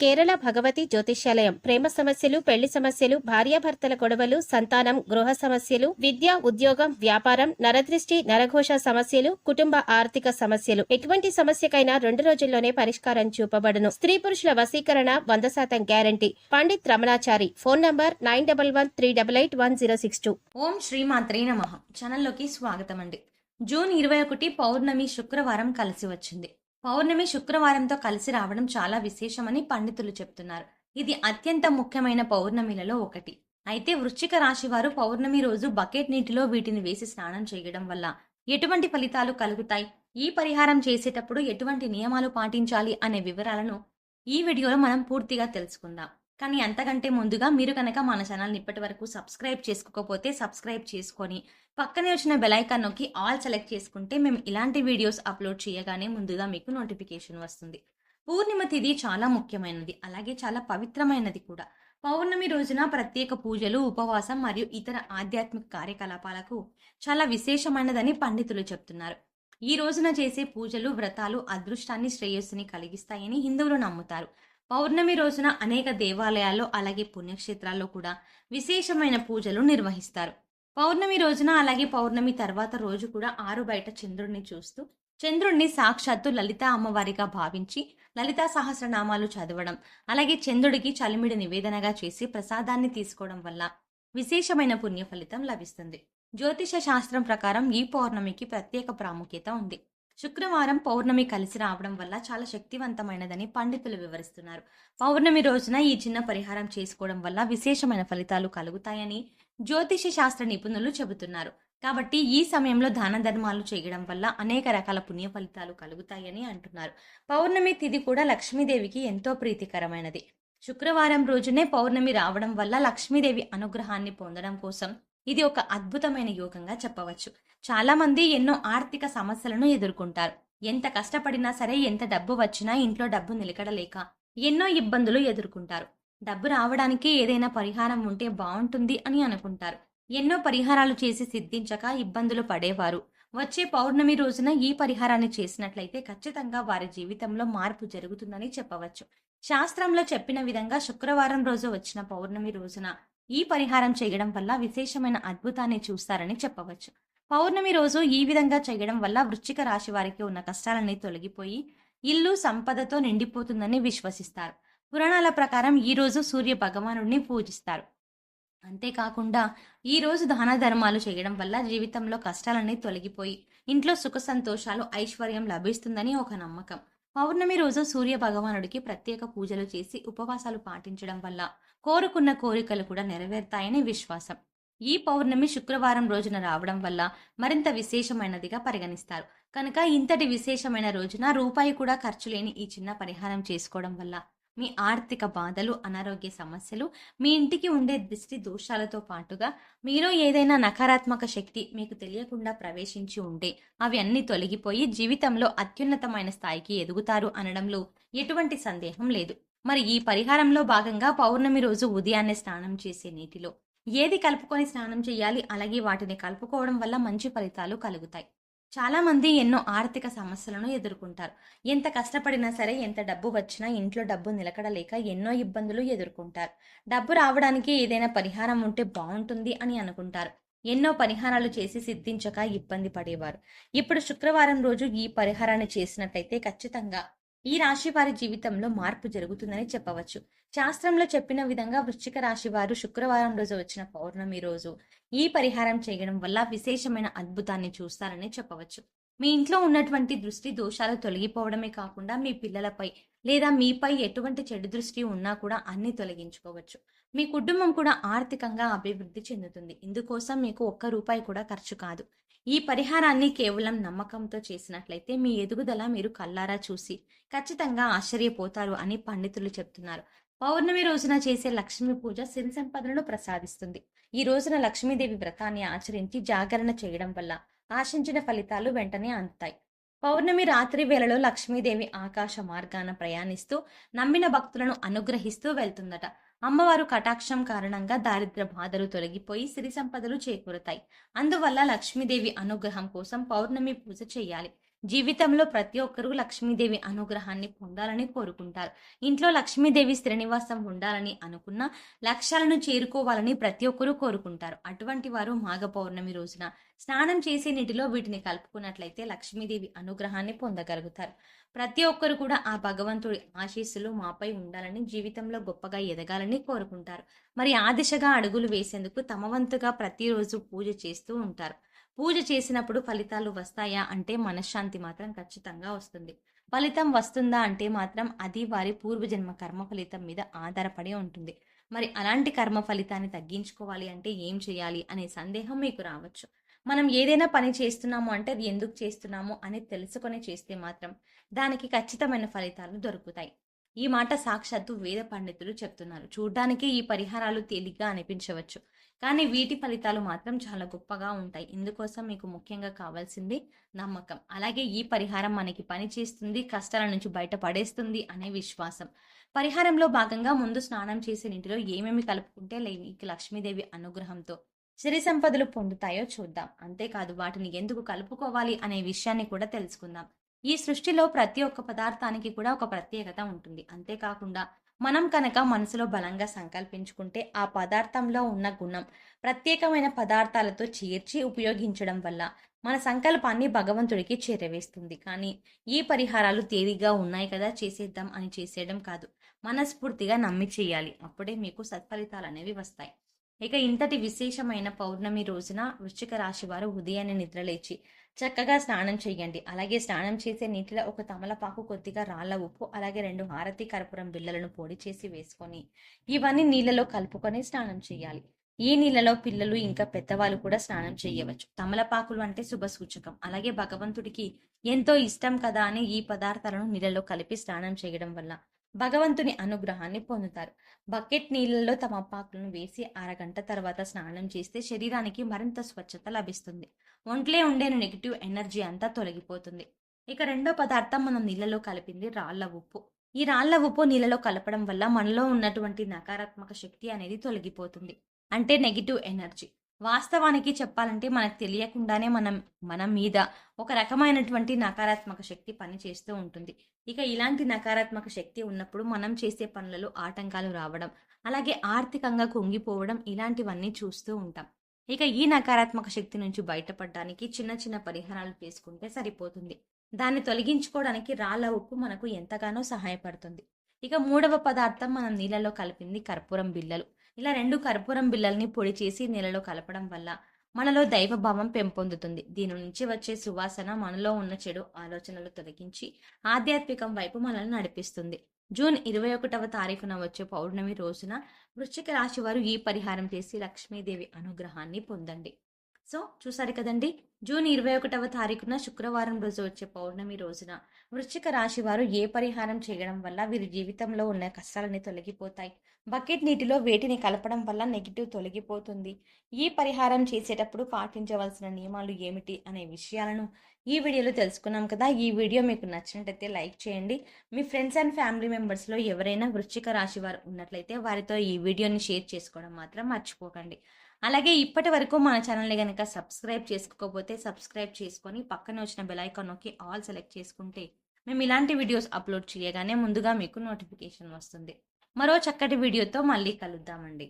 కేరళ భగవతి జ్యోతిష్యాలయం ప్రేమ సమస్యలు, పెళ్లి సమస్యలు, భార్యాభర్తల గొడవలు, సంతానం, గృహ సమస్యలు, విద్య, ఉద్యోగం, వ్యాపారం, నరదృష్టి, నరఘోష సమస్యలు, కుటుంబ ఆర్థిక సమస్యలు, ఎటువంటి సమస్యకైనా 2 రోజుల్లోనే పరిష్కారం చూపబడును. స్త్రీ పురుషుల వశీకరణ 100% guarantee. Pandit Ramanachari. Phone number 9113881062. ఓం శ్రీమాత్రే నమః. ఛానల్లోకి స్వాగతం అండి. జూన్ 21 పౌర్ణమి శుక్రవారం కలిసి వచ్చింది. పౌర్ణమి శుక్రవారంతో కలిసి రావడం చాలా విశేషమని పండితులు చెప్తున్నారు. ఇది అత్యంత ముఖ్యమైన పౌర్ణమిలలో ఒకటి. అయితే వృశ్చిక రాశి వారు పౌర్ణమి రోజు బకెట్ నీటిలో వీటిని వేసి స్నానం చేయడం వల్ల ఎటువంటి ఫలితాలు కలుగుతాయి, ఈ పరిహారం చేసేటప్పుడు ఎటువంటి నియమాలు పాటించాలి అనే వివరాలను ఈ వీడియోలో మనం పూర్తిగా తెలుసుకుందాం. కానీ అంతకంటే ముందుగా మీరు కనుక మన ఛానల్ని ఇప్పటి వరకు సబ్స్క్రైబ్ చేసుకోకపోతే సబ్స్క్రైబ్ చేసుకొని పక్కనే వచ్చిన బెల్ ఐకాన్ నొక్కి ఆల్ సెలెక్ట్ చేసుకుంటే మేము ఇలాంటి వీడియోస్ అప్లోడ్ చేయగానే ముందుగా మీకు నోటిఫికేషన్ వస్తుంది. పూర్ణిమ తిథి చాలా ముఖ్యమైనది, అలాగే చాలా పవిత్రమైనది కూడా. పౌర్ణమి రోజున ప్రత్యేక పూజలు, ఉపవాసం మరియు ఇతర ఆధ్యాత్మిక కార్యకలాపాలకు చాలా విశేషమైనదని పండితులు చెప్తున్నారు. ఈ రోజున చేసే పూజలు, వ్రతాలు అదృష్టాన్ని, శ్రేయస్సుని కలిగిస్తాయని హిందువులు నమ్ముతారు. పౌర్ణమి రోజున అనేక దేవాలయాల్లో అలాగే పుణ్యక్షేత్రాల్లో కూడా విశేషమైన పూజలు నిర్వహిస్తారు. పౌర్ణమి రోజున అలాగే పౌర్ణమి తర్వాత రోజు కూడా ఆరు బయట చంద్రుడిని చూస్తూ చంద్రుడిని సాక్షాత్తు లలిత అమ్మవారిగా భావించి లలితా సహస్రనామాలు చదవడం, అలాగే చంద్రుడికి చలిమిడి నివేదనగా చేసి ప్రసాదాన్ని తీసుకోవడం వల్ల విశేషమైన పుణ్య ఫలితం లభిస్తుంది. జ్యోతిష శాస్త్రం ప్రకారం ఈ పౌర్ణమికి ప్రత్యేక ప్రాముఖ్యత ఉంది. శుక్రవారం పౌర్ణమి కలిసి రావడం వల్ల చాలా శక్తివంతమైనదని పండితులు వివరిస్తున్నారు. పౌర్ణమి రోజున ఈ చిన్న పరిహారం చేసుకోవడం వల్ల విశేషమైన ఫలితాలు కలుగుతాయని జ్యోతిష శాస్త్ర నిపుణులు చెబుతున్నారు. కాబట్టి ఈ సమయంలో దాన ధర్మాలు చేయడం వల్ల అనేక రకాల పుణ్య ఫలితాలు కలుగుతాయని అంటున్నారు. పౌర్ణమి తిథి కూడా లక్ష్మీదేవికి ఎంతో ప్రీతికరమైనది. శుక్రవారం రోజునే పౌర్ణమి రావడం వల్ల లక్ష్మీదేవి అనుగ్రహాన్ని పొందడం కోసం ఇది ఒక అద్భుతమైన యోగంగా చెప్పవచ్చు. చాలా మంది ఎన్నో ఆర్థిక సమస్యలను ఎదుర్కొంటారు. ఎంత కష్టపడినా సరే, ఎంత డబ్బు వచ్చినా ఇంట్లో డబ్బు నిలకడలేక ఎన్నో ఇబ్బందులు ఎదుర్కొంటారు. డబ్బు రావడానికి ఏదైనా పరిహారం ఉంటే బాగుంటుంది అని అనుకుంటారు. ఎన్నో పరిహారాలు చేసి సిద్ధించక ఇబ్బందులు పడేవారు వచ్చే పౌర్ణమి రోజున ఈ పరిహారాన్ని చేసినట్లయితే ఖచ్చితంగా వారి జీవితంలో మార్పు జరుగుతుందని చెప్పవచ్చు. శాస్త్రంలో చెప్పిన విధంగా శుక్రవారం రోజు వచ్చిన పౌర్ణమి రోజున ఈ పరిహారం చేయడం వల్ల విశేషమైన అద్భుతాన్ని చూస్తారని చెప్పవచ్చు. పౌర్ణమి రోజు ఈ విధంగా చేయడం వల్ల వృశ్చిక రాశి వారికి ఉన్న కష్టాలన్నీ తొలగిపోయి ఇల్లు సంపదతో నిండిపోతుందని విశ్వసిస్తారు. పురాణాల ప్రకారం ఈ రోజు సూర్య భగవానుడిని పూజిస్తారు. అంతేకాకుండా ఈ రోజు దాన ధర్మాలు చేయడం వల్ల జీవితంలో కష్టాలన్నీ తొలగిపోయి ఇంట్లో సుఖ సంతోషాలు, ఐశ్వర్యం లభిస్తుందని ఒక నమ్మకం. పౌర్ణమి రోజు సూర్య భగవానుడికి ప్రత్యేక పూజలు చేసి ఉపవాసాలు పాటించడం వల్ల కోరుకున్న కోరికలు కూడా నెరవేరుతాయని విశ్వాసం. ఈ పౌర్ణమి శుక్రవారం రోజున రావడం వల్ల మరింత విశేషమైనదిగా పరిగణిస్తారు. కనుక ఇంతటి విశేషమైన రోజున రూపాయి కూడా ఖర్చు లేని ఈ చిన్న పరిహారం చేసుకోవడం వల్ల మీ ఆర్థిక బాధలు, అనారోగ్య సమస్యలు, మీ ఇంటికి ఉండే దృష్టి దోషాలతో పాటుగా మీలో ఏదైనా నకారాత్మక శక్తి మీకు తెలియకుండా ప్రవేశించి ఉంటే అవి అన్ని తొలగిపోయి జీవితంలో అత్యున్నతమైన స్థాయికి ఎదుగుతారు అనడంలో ఎటువంటి సందేహం లేదు. మరి ఈ పరిహారంలో భాగంగా పౌర్ణమి రోజు ఉదయాన్నే స్నానం చేసే నీటిలో ఏది కలుపుకొని స్నానం చేయాలి, అలాగే వాటిని కలుపుకోవడం వల్ల మంచి ఫలితాలు కలుగుతాయి. చాలా మంది ఎన్నో ఆర్థిక సమస్యలను ఎదుర్కొంటారు. ఎంత కష్టపడినా సరే, ఎంత డబ్బు వచ్చినా ఇంట్లో డబ్బు నిలకడలేక ఎన్నో ఇబ్బందులు ఎదుర్కొంటారు. డబ్బు రావడానికి ఏదైనా పరిహారం ఉంటే బాగుంటుంది అని అనుకుంటారు. ఎన్నో పరిహారాలు చేసి సిద్ధించక ఇబ్బంది పడేవారు. ఇప్పుడు శుక్రవారం రోజు ఈ పరిహారాన్ని చేసినట్లయితే ఖచ్చితంగా ఈ రాశి వారి జీవితంలో మార్పు జరుగుతుందని చెప్పవచ్చు. శాస్త్రంలో చెప్పిన విధంగా వృశ్చిక రాశి వారు శుక్రవారం రోజు వచ్చిన పౌర్ణమి రోజు ఈ పరిహారం చేయడం వల్ల విశేషమైన అద్భుతాన్ని చూస్తారని చెప్పవచ్చు. మీ ఇంట్లో ఉన్నటువంటి దృష్టి దోషాలు తొలగిపోవడమే కాకుండా మీ పిల్లలపై లేదా మీపై ఎటువంటి చెడు దృష్టి ఉన్నా కూడా అన్ని తొలగించుకోవచ్చు. మీ కుటుంబం కూడా ఆర్థికంగా అభివృద్ధి చెందుతుంది. ఇందుకోసం మీకు ఒక్క రూపాయి కూడా ఖర్చు కాదు. ఈ పరిహారాన్ని కేవలం నమ్మకంతో చేసినట్లయితే మీ ఎదుగుదల మీరు కల్లారా చూసి ఖచ్చితంగా ఆశ్చర్యపోతారు అని పండితులు చెప్తున్నారు. పౌర్ణమి రోజున చేసే లక్ష్మీ పూజ సిరి సంపదలను ప్రసాదిస్తుంది. ఈ రోజున లక్ష్మీదేవి వ్రతాన్ని ఆచరించి జాగరణ చేయడం వల్ల ఆశించిన ఫలితాలు వెంటనే అందుతాయి. పౌర్ణమి రాత్రి వేళలో లక్ష్మీదేవి ఆకాశ మార్గాన ప్రయాణిస్తూ నమ్మిన భక్తులను అనుగ్రహిస్తూ వెళ్తుందట. అమ్మవారు కటాక్షం కారణంగా దారిద్ర్య బాధలు తొలగిపోయి సిరి సంపదలు చేకూరుతాయి. అందువల్ల లక్ష్మీదేవి అనుగ్రహం కోసం పౌర్ణమి పూజ చేయాలి. జీవితంలో ప్రతి ఒక్కరూ లక్ష్మీదేవి అనుగ్రహాన్ని పొందాలని కోరుకుంటారు. ఇంట్లో లక్ష్మీదేవి స్థిరనివాసం ఉండాలని అనుకున్న లక్ష్యాలను చేరుకోవాలని ప్రతి ఒక్కరూ కోరుకుంటారు. అటువంటి వారు మాఘ పౌర్ణమి రోజున స్నానం చేసే నీటిలో వీటిని కలుపుకున్నట్లయితే లక్ష్మీదేవి అనుగ్రహాన్ని పొందగలుగుతారు. ప్రతి ఒక్కరు కూడా ఆ భగవంతుడి ఆశీస్సులు మాపై ఉండాలని, జీవితంలో గొప్పగా ఎదగాలని కోరుకుంటారు. మరి ఆ దిశగా అడుగులు వేసేందుకు తమ వంతుగా ప్రతిరోజు పూజ చేస్తూ ఉంటారు. పూజ చేసినప్పుడు ఫలితాలు వస్తాయా అంటే మనశ్శాంతి మాత్రం ఖచ్చితంగా వస్తుంది. ఫలితం వస్తుందా అంటే మాత్రం అది వారి పూర్వజన్మ కర్మ ఫలితం మీద ఆధారపడి ఉంటుంది. మరి అలాంటి కర్మ ఫలితాన్ని తగ్గించుకోవాలి అంటే ఏం చేయాలి అనే సందేహం మీకు రావచ్చు. మనం ఏదైనా పని చేస్తున్నాము అంటే అది ఎందుకు చేస్తున్నాము అని తెలుసుకొని చేస్తే మాత్రం దానికి ఖచ్చితమైన ఫలితాలు దొరుకుతాయి. ఈ మాట సాక్షాత్తు వేద పండితులు చెప్తున్నారు. చూడ్డానికి ఈ పరిహారాలు తేలిగ్గా అనిపించవచ్చు, కానీ వీటి ఫలితాలు మాత్రం చాలా గొప్పగా ఉంటాయి. ఇందుకోసం మీకు ముఖ్యంగా కావాల్సింది నమ్మకం. అలాగే ఈ పరిహారం మనకి పని చేస్తుంది, కష్టాల నుంచి బయటపడేస్తుంది అనే విశ్వాసం. పరిహారంలో భాగంగా ముందు స్నానం చేసే నీటిలో ఏమేమి కలుపుకుంటే మీకు లక్ష్మీదేవి అనుగ్రహంతో సిరి సంపదలు పొందుతాయో చూద్దాం. అంతేకాదు వాటిని ఎందుకు కలుపుకోవాలి అనే విషయాన్ని కూడా తెలుసుకుందాం. ఈ సృష్టిలో ప్రతి ఒక్క పదార్థానికి కూడా ఒక ప్రత్యేకత ఉంటుంది. అంతేకాకుండా మనం కనుక మనసులో బలంగా సంకల్పించుకుంటే ఆ పదార్థంలో ఉన్న గుణం ప్రత్యేకమైన పదార్థాలతో చేర్చి ఉపయోగించడం వల్ల మన సంకల్పాన్ని భగవంతుడికి చేరవేస్తుంది. కానీ ఈ పరిహారాలు తేలిగ్గా ఉన్నాయి కదా చేసేద్దాం అని చేసేయడం కాదు, మనస్ఫూర్తిగా నమ్మి చేయాలి. అప్పుడే మీకు సత్ఫలితాలు అనేవి వస్తాయి. ఇక ఇంతటి విశేషమైన పౌర్ణమి రోజున వృశ్చిక రాశి వారు ఉదయాన్నే నిద్రలేచి చక్కగా స్నానం చేయండి. అలాగే స్నానం చేసే నీటిలో ఒక తమలపాకు, కొద్దిగా రాళ్ళ ఉప్పు, అలాగే 2 హారతి కర్పూరం బిళ్ళలను పొడి చేసి వేసుకొని ఇవన్నీ నీళ్ళలో కలుపుకొని స్నానం చేయాలి. ఈ నీళ్ళలో పిల్లలు ఇంకా పెద్దవాళ్ళు కూడా స్నానం చేయవచ్చు. తమలపాకులు అంటే శుభ సూచకం. అలాగే భగవంతుడికి ఎంతో ఇష్టం కదా అని ఈ పదార్థాలను నీళ్ళలో కలిపి స్నానం చేయడం వల్ల భగవంతుని అనుగ్రహాన్ని పొందుతారు. బకెట్ నీళ్ళలో తమలపాకులను వేసి అరగంట తర్వాత స్నానం చేస్తే శరీరానికి మరింత స్వచ్ఛత లభిస్తుంది. ఒంట్లో ఉండే నెగిటివ్ ఎనర్జీ అంతా తొలగిపోతుంది. ఇక రెండో పదార్థం మనం నీళ్ళలో కలిపింది రాళ్ల ఉప్పు. ఈ రాళ్ల ఉప్పు నీళ్ళలో కలపడం వల్ల మనలో ఉన్నటువంటి నకారాత్మక శక్తి అనేది తొలగిపోతుంది. అంటే నెగిటివ్ ఎనర్జీ. వాస్తవానికి చెప్పాలంటే మనకు తెలియకుండానే మన మీద ఒక రకమైనటువంటి నకారాత్మక శక్తి పనిచేస్తూ ఉంటుంది. ఇక ఇలాంటి నకారాత్మక శక్తి ఉన్నప్పుడు మనం చేసే పనులలో ఆటంకాలు రావడం, అలాగే ఆర్థికంగా కుంగిపోవడం ఇలాంటివన్నీ చూస్తూ ఉంటాం. ఇక ఈ నకారాత్మక శక్తి నుంచి బయటపడడానికి చిన్న చిన్న పరిహారాలు చేసుకుంటే సరిపోతుంది. దాన్ని తొలగించుకోవడానికి రాళ్ళ ఉప్పు మనకు ఎంతగానో సహాయపడుతుంది. ఇక మూడవ పదార్థం మనం నీళ్ళలో కలిపింది కర్పూరం బిళ్ళలు. ఇలా 2 కర్పూరం బిళ్ళల్ని పొడి చేసి నీళ్ళలో కలపడం వల్ల మనలో దైవభావం పెంపొందుతుంది. దీని నుంచి వచ్చే సువాసన మనలో ఉన్న చెడు ఆలోచనలు తొలగించి ఆధ్యాత్మికం వైపు మనల్ని నడిపిస్తుంది. జూన్ 21వ తారీఖున వచ్చే పౌర్ణమి రోజున వృశ్చిక రాశి వారు ఈ పరిహారం చేసి లక్ష్మీదేవి అనుగ్రహాన్ని పొందండి. సో చూసారు కదండి, జూన్ 21వ తారీఖున శుక్రవారం రోజు వచ్చే పౌర్ణమి రోజున వృశ్చిక రాశి వారు ఏ పరిహారం చేయడం వల్ల వీరి జీవితంలో ఉన్న కష్టాలన్నీ తొలగిపోతాయి, బకెట్ నీటిలో వేటిని కలపడం వల్ల నెగిటివ్ తొలగిపోతుంది, ఈ పరిహారం చేసేటప్పుడు పాటించవలసిన నియమాలు ఏమిటి అనే విషయాలను ఈ వీడియోలో తెలుసుకున్నాం కదా. ఈ వీడియో మీకు నచ్చినట్లయితే లైక్ చేయండి. మీ ఫ్రెండ్స్ అండ్ ఫ్యామిలీ మెంబర్స్లో ఎవరైనా వృశ్చిక రాశి వారు ఉన్నట్లయితే వారితో ఈ వీడియోని షేర్ చేసుకోవడం మాత్రం మర్చిపోకండి. అలాగే ఇప్పటి వరకు మన ఛానల్ని కనుక సబ్స్క్రైబ్ చేసుకోకపోతే సబ్స్క్రైబ్ చేసుకొని పక్కన వచ్చిన బెల్ ఐకాన్ నొక్కి ఆల్ సెలెక్ట్ చేసుకుంటే మేము ఇలాంటి వీడియోస్ అప్లోడ్ చేయగానే ముందుగా మీకు నోటిఫికేషన్ వస్తుంది. మరో చక్కటి వీడియోతో మళ్ళీ కలుద్దామండి.